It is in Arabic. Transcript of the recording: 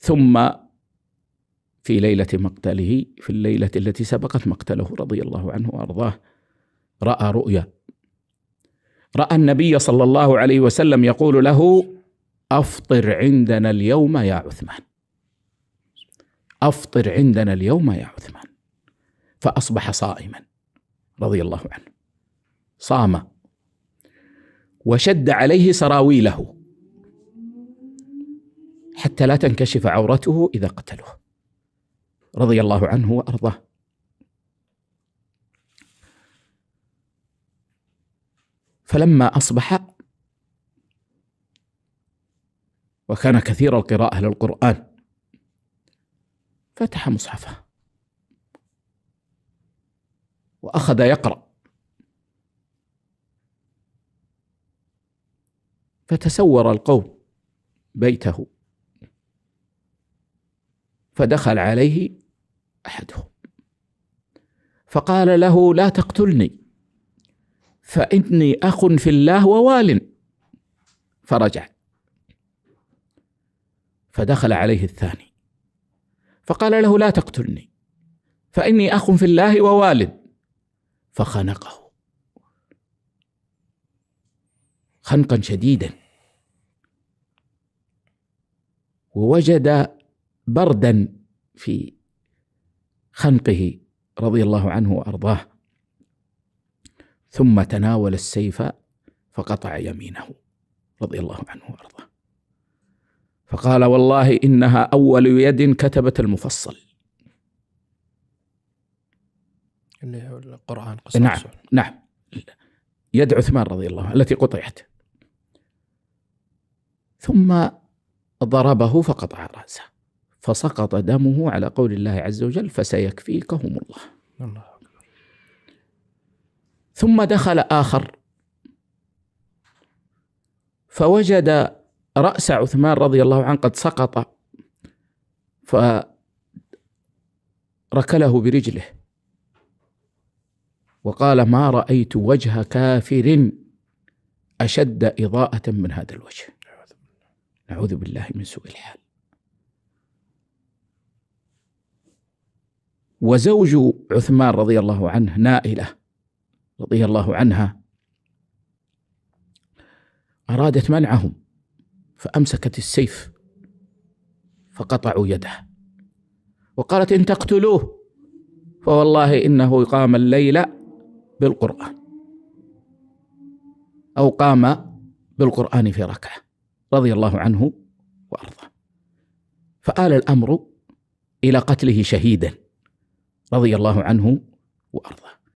ثم في ليلة مقتله، في الليلة التي سبقت مقتله رضي الله عنه وأرضاه، رأى رؤيا، رأى النبي صلى الله عليه وسلم يقول له: أفطر عندنا اليوم يا عثمان، أفطر عندنا اليوم يا عثمان. فأصبح صائما رضي الله عنه، صام وشد عليه سراويله حتى لا تنكشف عورته إذا قتلوه رضي الله عنه وأرضاه. فلما أصبح وكان كثير القراءة للقرآن فتح مصحفه وأخذ يقرأ، فتسور القوم بيته، فدخل عليه أحدهم فقال له: لا تقتلني فإني أخ في الله ووال. فرجع، فدخل عليه الثاني فقال له: لا تقتلني فإني أخ في الله ووال. فخنقه خنقا شديدا، ووجد بردا في خنقه رضي الله عنه وأرضاه، ثم تناول السيف فقطع يمينه رضي الله عنه وأرضاه، فقال: والله إنها أول يد كتبت المفصل. اللي هو القرآن قصة. نعم يد عثمان رضي الله عنه التي قطعت. ثم ضربه فقطع رأسه فسقط دمه على قول الله عز وجل: فسيكفيكهم الله. ثم دخل آخر فوجد رأس عثمان رضي الله عنه قد سقط، فركله برجله وقال: ما رأيت وجه كافر أشد إضاءة من هذا الوجه. نعوذ بالله من سوء الحال. وزوج عثمان رضي الله عنه نائلة رضي الله عنها أرادت منعهم فأمسكت السيف فقطعوا يده وقالت: إن تقتلوه فوالله إنه قام الليل بالقرآن، أو قام بالقرآن في ركعة رضي الله عنه وأرضاه. فآل الأمر إلى قتله شهيدا رضي الله عنه وأرضاه.